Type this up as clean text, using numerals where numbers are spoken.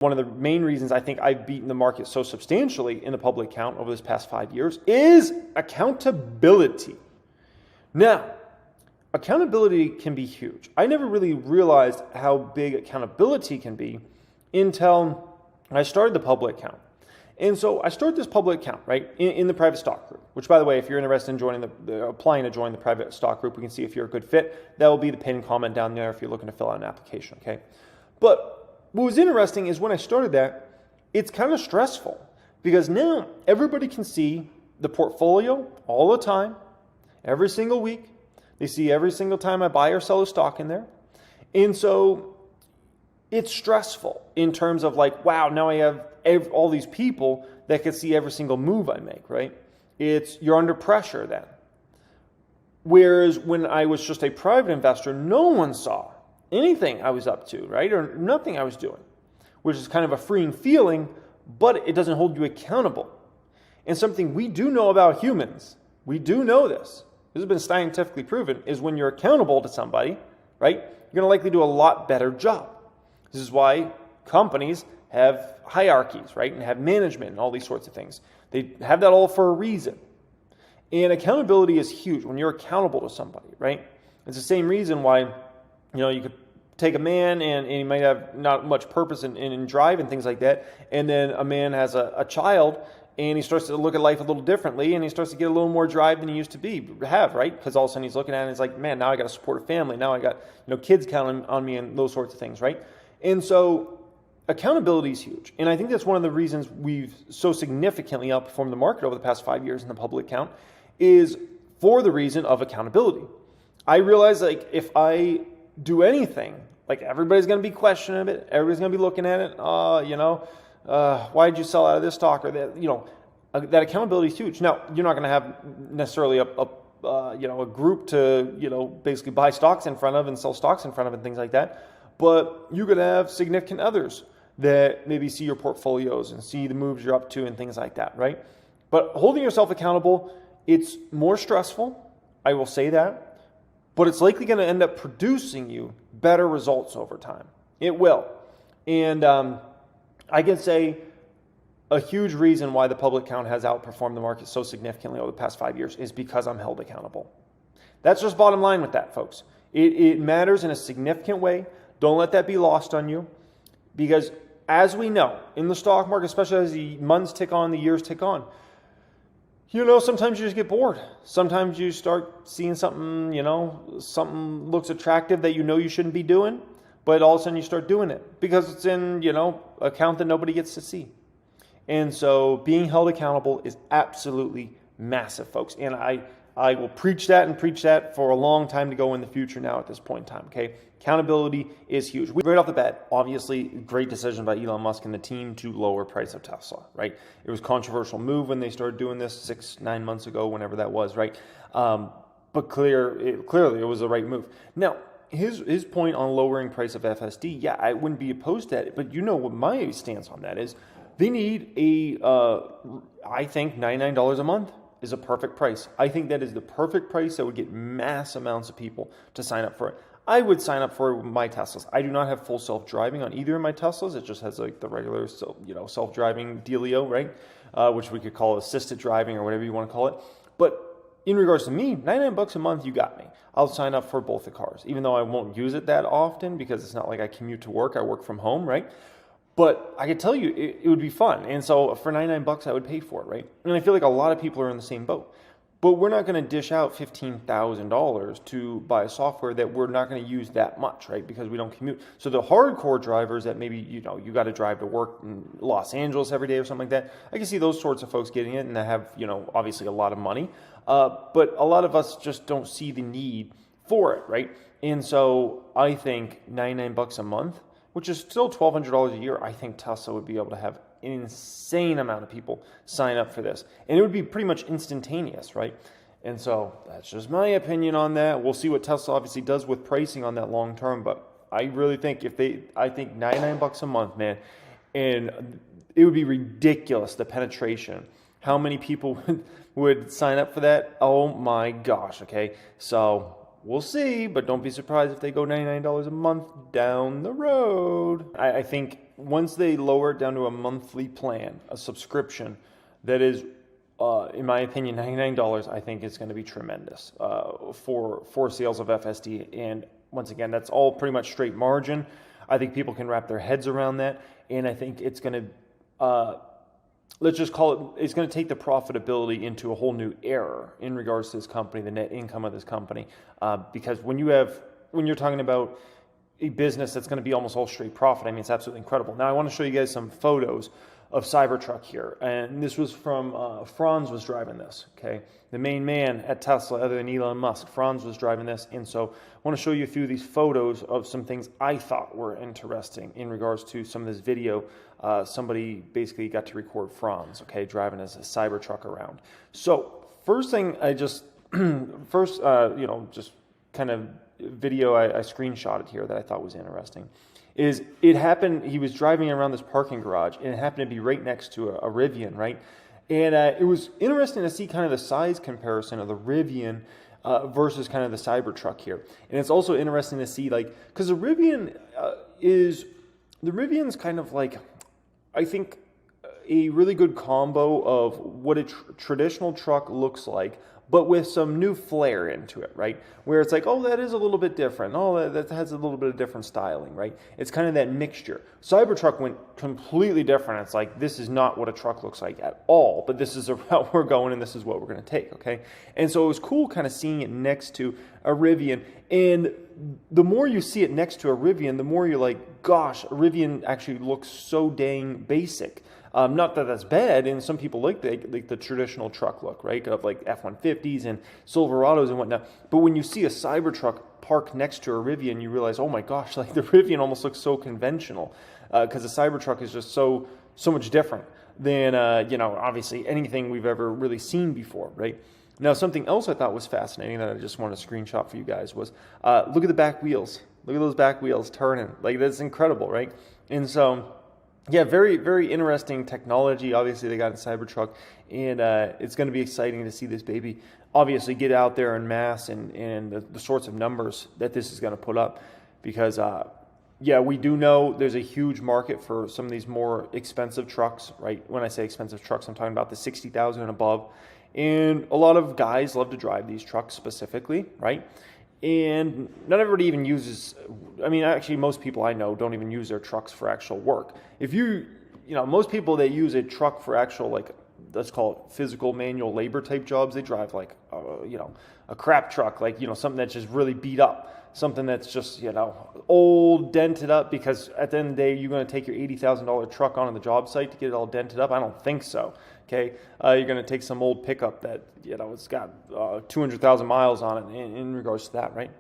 one of the main reasons I think I've beaten the market so substantially in the public account over this past 5 years is accountability. Now, accountability can be huge. I never really realized how big accountability can be until I started the public account. And so I started this public account, right, in the private stock group, which, by the way, if you're interested in joining applying to join the private stock group, we can see if you're a good fit. That will be the pinned comment down there if you're looking to fill out an application, okay? But what was interesting is when I started that, it's kind of stressful because now everybody can see the portfolio all the time, every single week. They see every single time I buy or sell a stock in there. And so it's stressful in terms of like, wow, now I have all these people that can see every single move I make, right? You're under pressure then. Whereas when I was just a private investor, no one saw anything I was up to, right? Or nothing I was doing, which is kind of a freeing feeling, but it doesn't hold you accountable. And something we do know about humans, we do know this has been scientifically proven, is when you're accountable to somebody, right, you're going to likely do a lot better job. This is why companies have hierarchies, right, and have management and all these sorts of things. They have that all for a reason. And accountability is huge when you're accountable to somebody, right? It's the same reason why, you could take a man and he might have not much purpose in drive and things like that, and then a man has a child and he starts to look at life a little differently and he starts to get a little more drive than he used to have, right? Because all of a sudden he's looking at it and he's like, man, now I got to support a family. Now I got kids counting on me and those sorts of things, right? And so accountability is huge. And I think that's one of the reasons we've so significantly outperformed the market over the past 5 years in the public account is for the reason of accountability. I realize like if I do anything, like everybody's going to be questioning it, everybody's going to be looking at it, why did you sell out of this stock or that, that accountability is huge. Now, you're not going to have necessarily a group to, basically buy stocks in front of and sell stocks in front of and things like that, but you could have significant others that maybe see your portfolios and see the moves you're up to and things like that, right? But holding yourself accountable, it's more stressful, I will say that, but it's likely going to end up producing you better results over time. It will. And I can say a huge reason why the public account has outperformed the market so significantly over the past 5 years is because I'm held accountable. That's just bottom line with that, folks. It matters in a significant way. Don't let that be lost on you, because as we know, in the stock market, especially as the months tick on, the years tick on, sometimes you just get bored. Sometimes you start seeing something, something looks attractive that you shouldn't be doing, but all of a sudden you start doing it because it's in, account that nobody gets to see. And so being held accountable is absolutely massive, folks. And I will preach that for a long time to go in the future now at this point in time, okay? Accountability is huge. Right off the bat, obviously, great decision by Elon Musk and the team to lower price of Tesla, right? It was a controversial move when they started doing this 6-9 months ago, whenever that was, right? But clearly it was the right move. Now, his point on lowering price of FSD, yeah, I wouldn't be opposed to that, but what my stance on that is, they need I think $99 a month is a perfect price. I think that is the perfect price that would get mass amounts of people to sign up for it. I would sign up for my Teslas. I do not have full self-driving on either of my Teslas. It just has like the regular, self-driving dealio, right? Which we could call assisted driving or whatever you want to call it. But in regards to me, $99 a month, you got me. I'll sign up for both the cars, even though I won't use it that often because it's not like I commute to work. I work from home, right? But I can tell you, it would be fun. And so for $99, I would pay for it, right? And I feel like a lot of people are in the same boat. But we're not going to dish out $15,000 to buy a software that we're not going to use that much, right? Because we don't commute. So the hardcore drivers that maybe, you got to drive to work in Los Angeles every day or something like that, I can see those sorts of folks getting it and they have, obviously a lot of money. But a lot of us just don't see the need for it, right? And so I think $99 a month, which is still $1,200 a year, I think Tesla would be able to have an insane amount of people sign up for this. And it would be pretty much instantaneous, right? And so that's just my opinion on that. We'll see what Tesla obviously does with pricing on that long term, but I really think I think $99 a month, man, and it would be ridiculous, the penetration. How many people would sign up for that? Oh my gosh, okay? So we'll see, but don't be surprised if they go $99 a month down the road. I think once they lower it down to a monthly plan, a subscription, that is, in my opinion, $99, I think is going to be tremendous for sales of FSD. And once again, that's all pretty much straight margin. I think people can wrap their heads around that, and I think it's going to, let's just call it, it's going to take the profitability into a whole new era in regards to this company, the net income of this company, because when you're talking about a business that's going to be almost all straight profit, I mean, it's absolutely incredible. Now, I want to show you guys some photos of Cybertruck here, and this was from Franz was driving this. Okay, the main man at Tesla, other than Elon Musk, Franz was driving this, and so I want to show you a few of these photos of some things I thought were interesting in regards to some of this video. Somebody basically got to record Franz, okay, driving as a Cybertruck around. So first thing, I just just kind of video I screenshotted here that I thought was interesting. Is it happened, he was driving around this parking garage, and it happened to be right next to a Rivian, right? And it was interesting to see kind of the size comparison of the Rivian versus kind of the Cybertruck here. And it's also interesting to see, like, because the Rivian's kind of like, I think, a really good combo of what a traditional truck looks like, but with some new flair into it, right? Where it's like, oh, that is a little bit different. Oh, that has a little bit of different styling, right? It's kind of that mixture. Cybertruck went completely different. It's like, this is not what a truck looks like at all, but this is the route we're going, and this is what we're going to take, okay? And so it was cool kind of seeing it next to a Rivian, and the more you see it next to a Rivian, the more you're like, gosh, a Rivian actually looks so dang basic. Not that that's bad, and some people like the traditional truck look, right, of like F-150s and Silverados and whatnot. But when you see a Cybertruck parked next to a Rivian, you realize, oh my gosh, like the Rivian almost looks so conventional, because the Cybertruck is just so much different than obviously anything we've ever really seen before, right? Now, something else I thought was fascinating that I just want to screenshot for you guys was look at the back wheels. Look at those back wheels turning. Like, that's incredible, right? And so, yeah, very, very interesting technology. Obviously, they got a Cybertruck, and it's going to be exciting to see this baby obviously get out there in mass and the sorts of numbers that this is going to put up. Because, yeah, we do know there's a huge market for some of these more expensive trucks, right? When I say expensive trucks, I'm talking about the $60,000 and above. And a lot of guys love to drive these trucks specifically, right? And not everybody even uses, I mean, actually most people I know don't even use their trucks for actual work. If most people that use a truck for actual, like, let's call it physical manual labor type jobs, they drive like, a crap truck, like, something that's just really beat up, something that's just, old, dented up, because at the end of the day, you're going to take your $80,000 truck onto the job site to get it all dented up? I don't think so. Okay, you're going to take some old pickup that, it's got 200,000 miles on it in regards to that, right?